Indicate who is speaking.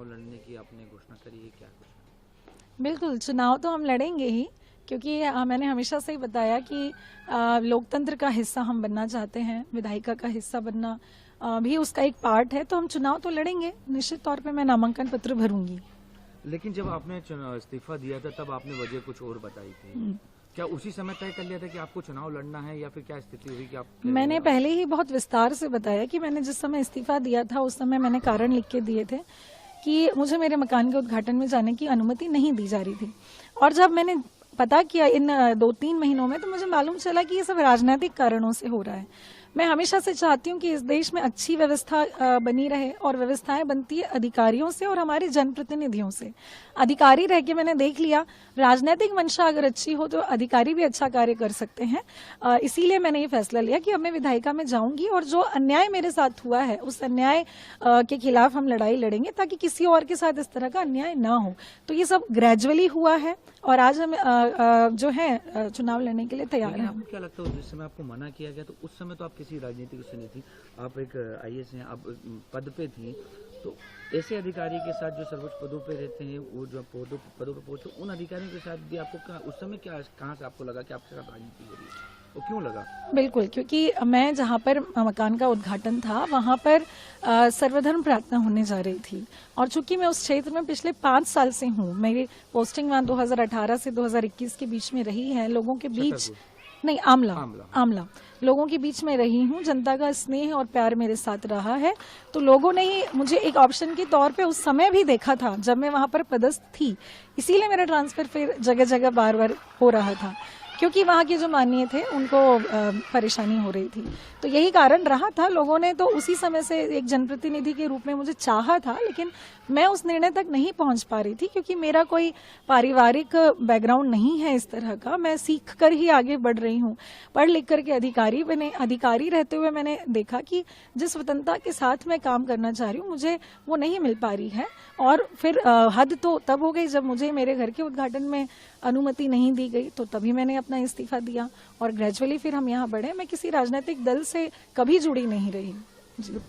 Speaker 1: चुनाव लड़ने की आपने घोषणा करी है, क्या कुछ?
Speaker 2: बिल्कुल, चुनाव तो हम लड़ेंगे ही, क्योंकि मैंने हमेशा से ही बताया कि लोकतंत्र का हिस्सा हम बनना चाहते हैं, विधायिका का हिस्सा बनना भी उसका एक पार्ट है, तो हम चुनाव तो लड़ेंगे। निश्चित तौर पे मैं नामांकन पत्र भरूंगी।
Speaker 1: लेकिन जब आपने इस्तीफा दिया था तब आपने वजह कुछ और बताई थी, क्या उसी समय तय कर लिया था कि आपको चुनाव लड़ना है, या फिर क्या स्थिति हुई कि आप?
Speaker 2: मैंने पहले ही बहुत विस्तार से बताया कि मैंने जिस समय इस्तीफा दिया था उस समय मैंने कारण लिख के दिए थे कि मुझे मेरे मकान के उद्घाटन में जाने की अनुमति नहीं दी जा रही थी। और जब मैंने पता किया इन 2-3 महीनों में, तो मुझे मालूम चला कि ये सब राजनीतिक कारणों से हो रहा है। मैं हमेशा से चाहती हूँ कि इस देश में अच्छी व्यवस्था बनी रहे, और व्यवस्थाएं बनती है अधिकारियों से और हमारे जनप्रतिनिधियों से। अधिकारी रह के मैंने देख लिया, राजनीतिक मंशा अगर अच्छी हो तो अधिकारी भी अच्छा कार्य कर सकते हैं। इसीलिए मैंने ये फैसला लिया कि अब मैं विधायिका में जाऊंगी, और जो अन्याय मेरे साथ हुआ है उस अन्याय के खिलाफ हम लड़ाई लड़ेंगे, ताकि किसी और के साथ इस तरह का अन्याय ना हो। तो ये सब ग्रेजुअली हुआ है, और आज हम जो है चुनाव लड़ने के लिए तैयार हैं।
Speaker 1: आपको क्या लगता है जिस समय आपको मना किया गया, तो उस समय तो आप किसी राजनीतिक उससे नहीं थी, आप एक आईएएस हैं, आप पद पे थी, तो ऐसे अधिकारी के साथ जो सर्वोच्च पदों पे रहते हैं, वो जो पदों पे पहुंचे, उन अधिकारियों के साथ भी आपको उस समय कहाँ से आपको लगा कि आपके साथ राजनीति हो रही है, वो क्यों लगा?
Speaker 2: बिल्कुल, क्योंकि मैं जहाँ पर मकान का उद्घाटन था वहाँ पर सर्वधर्म प्रार्थना होने जा रही थी, और चूंकि मैं उस क्षेत्र में पिछले 5 साल से हूँ, मेरी पोस्टिंग वहाँ 2018 से 2021 के बीच में रही है, लोगों के बीच नहीं, आमला लोगों के बीच में रही हूँ, जनता का स्नेह और प्यार मेरे साथ रहा है। तो लोगों ने ही मुझे एक ऑप्शन के तौर पे उस समय भी देखा था जब मैं वहां पर पदस्थ थी, इसीलिए मेरा ट्रांसफर फिर जगह जगह बार बार हो रहा था, क्योंकि वहाँ के जो माननीय थे उनको परेशानी हो रही थी। तो यही कारण रहा था। लोगों ने तो उसी समय से एक जनप्रतिनिधि के रूप में मुझे चाहा था, लेकिन मैं उस निर्णय तक नहीं पहुंच पा रही थी, क्योंकि मेरा कोई पारिवारिक बैकग्राउंड नहीं है इस तरह का। मैं सीख कर ही आगे बढ़ रही हूँ, पढ़ लिख करके अधिकारी रहते हुए मैंने देखा कि जिस स्वतंत्रता के साथ मैं काम करना चाह रही हूँ मुझे वो नहीं मिल पा रही है। और फिर हद तो तब हो गई जब मुझे मेरे घर के उद्घाटन में अनुमति नहीं दी गई, तो तभी मैंने अपना इस्तीफा दिया, और ग्रेजुअली फिर हम यहाँ बढ़े। मैं किसी राजनीतिक दल से कभी जुड़ी नहीं रही जी।